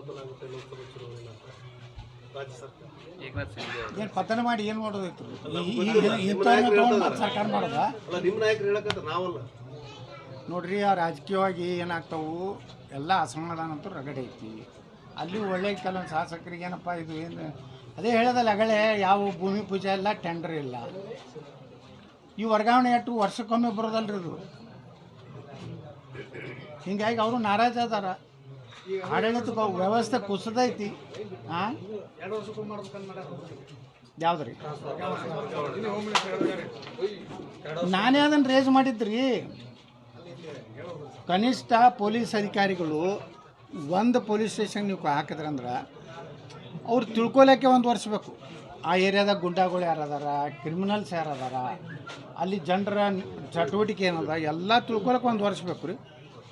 ಪತನ ಆಗುತ್ತೆ ಲೋಕಸಭಾ ಚುನಾವಣೆ ಅಂತ ರಾಜ್ಯ ಸರ್ಕಾರ ಏಕನಾಥ್ ಶಿಂದೆ ಏನು ಪತನ ಮಾಡಿ ಏನು ಮಾಡೋದೈತ್ರಿ ಸರ್ಕಾರ ಮಾಡೋದ ಅಲ್ಲ ನಿಮ್ಮ ನಾಯಕರು ಹೇಳಕತ್ತ ನಾವಲ್ಲ ನೋಡ್ರಿ ಆ ರಾಜಕೀಯವಾಗಿ ಏನಾಗ್ತಾವು ಎಲ್ಲ ಅಸಮಾಧಾನ ಅಂತೂ ರಗಡೆ ಐತಿ ಅಲ್ಲಿ ಒಳ್ಳೆ ಕೆಲವೊಂದು ಶಾಸಕರಿಗೆ ಏನಪ್ಪ ಇದು ಏನು ಅದೇ ಹೇಳೋದಲ್ಲ ಅಗಳೇ ಯಾವ ಭೂಮಿ ಪೂಜೆ ಇಲ್ಲ ಟೆಂಡರ್ ಇಲ್ಲ ಈ ವರ್ಗಾವಣೆ ಅಟ್ಟು ವರ್ಷಕ್ಕೊಮ್ಮೆ ಬರೋದಲ್ರಿ ಇದು ಹಿಂಗಾಗಿ ಅವರು ನಾರಾಜ ಅದಾರ ಆಡಳಿತ ವ್ಯವಸ್ಥೆ ಕುಸದೈತಿ ಹಾಂ ಯಾವ್ದು ರೀ ನಾನೇ ಅದನ್ನು ರೇಸ್ ಮಾಡಿದ್ರಿ ಕನಿಷ್ಠ ಪೊಲೀಸ್ ಅಧಿಕಾರಿಗಳು ಒಂದು ಪೊಲೀಸ್ ಸ್ಟೇಷನ್ ನೀವು ಹಾಕಿದ್ರಂದ್ರೆ ಅವ್ರು ತಿಳ್ಕೊಳಕ್ಕೆ ಒಂದು ವರ್ಷ ಬೇಕು ಆ ಏರಿಯಾದಾಗ ಗುಂಡಾಗಳು ಯಾರು ಅದಾರ ಕ್ರಿಮಿನಲ್ಸ್ ಯಾರು ಅದಾರ ಅಲ್ಲಿ ಜನರ ಚಟುವಟಿಕೆ ಏನದ ಎಲ್ಲ ತಿಳ್ಕೊಳಕ್ಕೆ ಒಂದು ವರ್ಷ ಬೇಕು ರೀ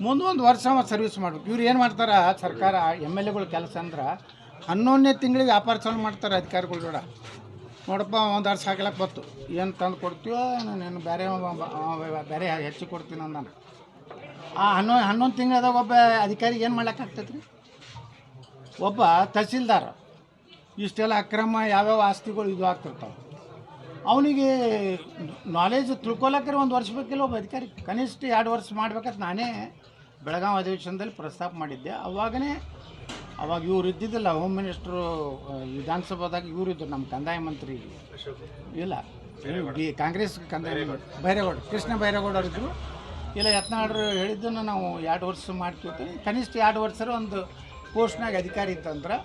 ಮುಂದೆ ಒಂದು ವರ್ಷ ಸರ್ವಿಸ್ ಮಾಡ್ಬೇಕು ಇವ್ರು ಏನು ಮಾಡ್ತಾರೆ ಸರ್ಕಾರ ಎಮ್ ಎಲ್ ಎಗಳು ಕೆಲಸ ಅಂದ್ರೆ 11ನೇ ತಿಂಗಳಿಗೆ ವ್ಯಾಪಾರ ಚಾಲು ಮಾಡ್ತಾರೆ ಅಧಿಕಾರಿಗಳು ಕೂಡ ನೋಡಪ್ಪ ಒಂದು ವರ್ಷ ಹಾಕ್ಲಕ್ಕೆ ಬತ್ತು ಏನು ತಂದು ಕೊಡ್ತೀವೋ ನೀನು ಬೇರೆ ಹೆಚ್ಚು ಕೊಡ್ತೀನಿ ಅಂದಾನೆ ಆ 11 ತಿಂಗಳದಾಗ ಒಬ್ಬ ಅಧಿಕಾರಿಗೆ ಏನು ಮಾಡ್ಲಿಕ್ಕಾಗ್ತೈತೆ ರೀ ಒಬ್ಬ ತಹಸೀಲ್ದಾರ ಇಷ್ಟೆಲ್ಲ ಅಕ್ರಮ ಯಾವ್ಯಾವ ಆಸ್ತಿಗಳು ಇದು ಆಗ್ತಿರ್ತಾವೆ ಅವನಿಗೆ ನಾಲೆಜ್ ತಿಳ್ಕೊಳಕ್ರೆ ಒಂದು ವರ್ಷ ಬೇಕಿಲ್ಲ ಒಬ್ಬ ಅಧಿಕಾರಿ ಕನಿಷ್ಠ 2 ವರ್ಷ ಮಾಡ್ಬೇಕಂತ ನಾನೇ ಬೆಳಗಾವಿ ಅಧಿವೇಶನದಲ್ಲಿ ಪ್ರಸ್ತಾಪ ಮಾಡಿದ್ದೆ ಅವಾಗ ಇವ್ರು ಇದ್ದಿದ್ದಿಲ್ಲ ಹೋಮ್ ಮಿನಿಸ್ಟ್ರು ವಿಧಾನಸಭಾದಾಗ ಇವರಿದ್ದರು ನಮ್ಮ ಕಂದಾಯ ಮಂತ್ರಿ ಇಲ್ಲ ಕಾಂಗ್ರೆಸ್ ಕಂದಾಯ ಬೈರೇಗೌಡ ಕೃಷ್ಣ ಬೈರೇಗೌಡರು ಇದ್ದರು ಇಲ್ಲ ಯತ್ನಾಳ್ರು ಹೇಳಿದ್ದನ್ನು ನಾವು 2 ವರ್ಷ ಮಾಡ್ತೀವಿ ಕನಿಷ್ಠ 2 ವರ್ಷ ಒಂದು ಪೋಸ್ಟ್ನಾಗ ಅಧಿಕಾರಿ ಇತ್ತಂದ್ರೆ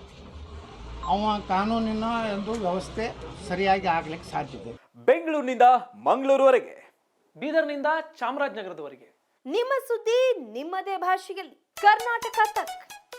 ಅವ ಕಾನೂನಿನ ಒಂದು ವ್ಯವಸ್ಥೆ ಸರಿಯಾಗಿ ಆಗ್ಲಿಕ್ಕೆ ಸಾಧ್ಯತೆ. ಬೆಂಗಳೂರಿನಿಂದ ಮಂಗಳೂರುವರೆಗೆ, ಬೀದರ್ನಿಂದ ಚಾಮರಾಜನಗರದವರೆಗೆ ನಿಮ್ಮ ಸುದ್ದಿ ನಿಮ್ಮದೇ ಭಾಷೆಯಲ್ಲಿ ಕರ್ನಾಟಕ ತಕ್.